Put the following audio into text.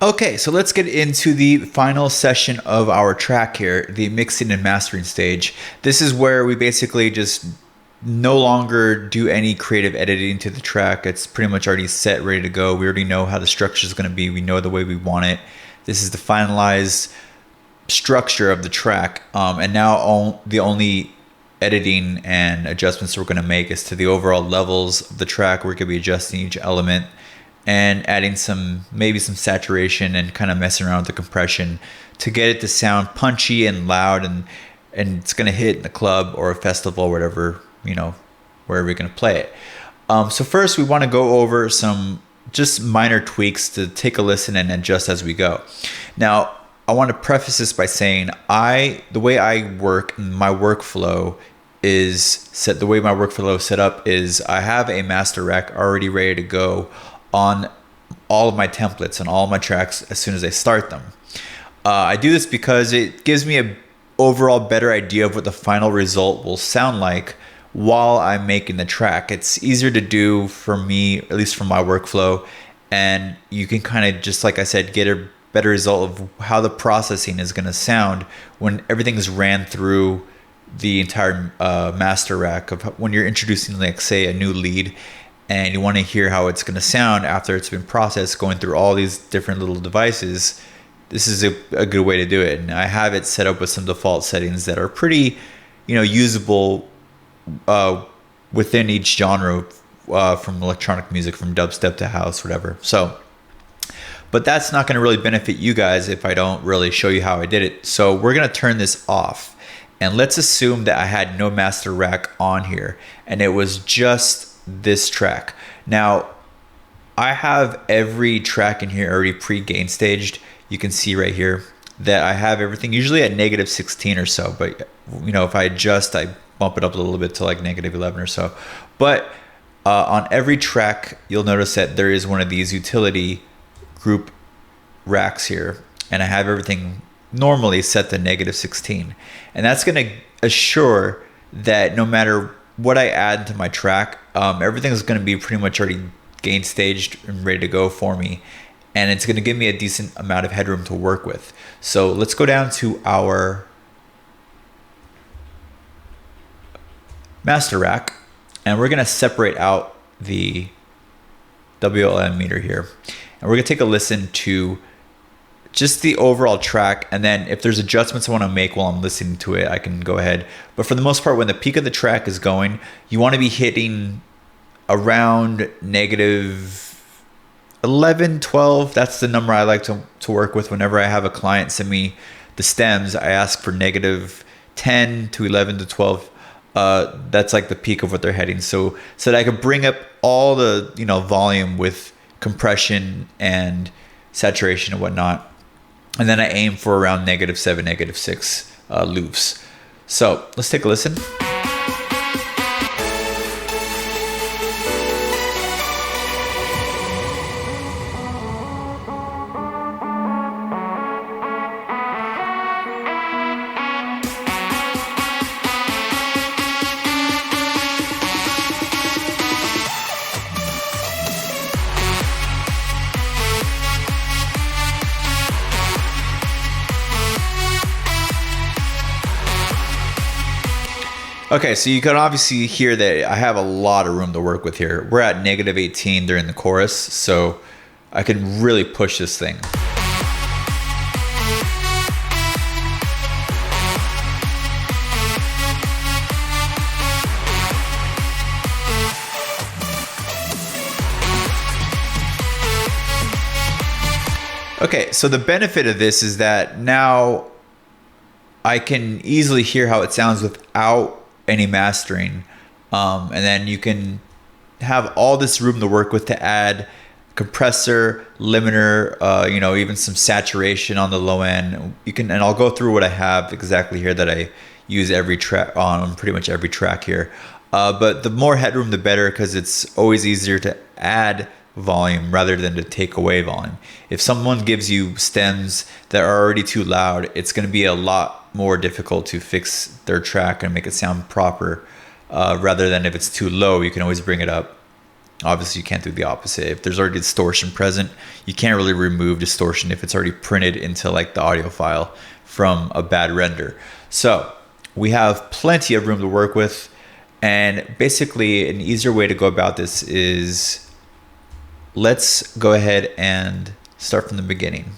Okay, so let's get into the final session of our track here, the mixing and mastering stage. This is where we basically just no longer do any creative editing to the track. It's pretty much already set, ready to go. We already know how the structure is going to be. We know the way we want it. This is the finalized structure of the track. And now the only editing and adjustments we're going to make is to the overall levels of the track. We're going to be adjusting each element and adding maybe some saturation and kind of messing around with the compression to get it to sound punchy and loud, and it's going to hit in the club or a festival or whatever, wherever you're going to play it. So first we want to go over some just minor tweaks to take a listen and adjust as we go. Now, I want to preface this by saying the way I work, my workflow is set up is I have a master rack already ready to go on all of my templates and all of my tracks as soon as I start them. I do this because it gives me a overall better idea of what the final result will sound like while I'm making the track. It's easier to do for me, at least from my workflow, and you can kind of, just like I said, get a better result of how the processing is going to sound when everything is ran through the entire master rack. Of when you're introducing, like, say, a new lead, and you want to hear how it's going to sound after it's been processed, going through all these different little devices, this is a good way to do it. And I have it set up with some default settings that are pretty, usable within each genre, from electronic music, from dubstep to house, whatever. So, but that's not going to really benefit you guys if I don't really show you how I did it. So we're going to turn this off, and let's assume that I had no master rack on here and it was just this track. Now, I have every track in here already pre-gain staged. You can see right here that I have everything usually at -16 or so, but if I adjust, I bump it up a little bit to like -11 or so. But on every track, you'll notice that there is one of these utility group racks here, and I have everything normally set to -16, and that's going to assure that no matter what I add to my track, everything is going to be pretty much already gain staged and ready to go for me, and it's going to give me a decent amount of headroom to work with. So let's go down to our master rack, and we're going to separate out the WLM meter here, and we're going to take a listen to just the overall track, and then if there's adjustments I want to make while I'm listening to it, I can go ahead. But for the most part, when the peak of the track is going, you want to be hitting around -11, 12. That's the number I like to work with. Whenever I have a client send me the stems, I ask for -10 to 11 to 12. That's like the peak of what they're heading. So that I could bring up all the volume with compression and saturation and whatnot. And then I aim for around -7, -6 loops. So let's take a listen. Okay, so you can obviously hear that I have a lot of room to work with here. We're at -18 during the chorus, so I can really push this thing. Okay, so the benefit of this is that now I can easily hear how it sounds without any mastering, and then you can have all this room to work with to add compressor, limiter, even some saturation on the low end. And I'll go through what I have exactly here that I use every track on pretty much every track here. But the more headroom, the better, because it's always easier to add volume rather than to take away volume. If someone gives you stems that are already too loud, it's going to be a lot more difficult to fix their track and make it sound proper, rather than if it's too low, you can always bring it up. Obviously, you can't do the opposite. If there's already distortion present, you can't really remove distortion if it's already printed into like the audio file from a bad render. So we have plenty of room to work with. And basically, an easier way to go about this is let's go ahead and start from the beginning.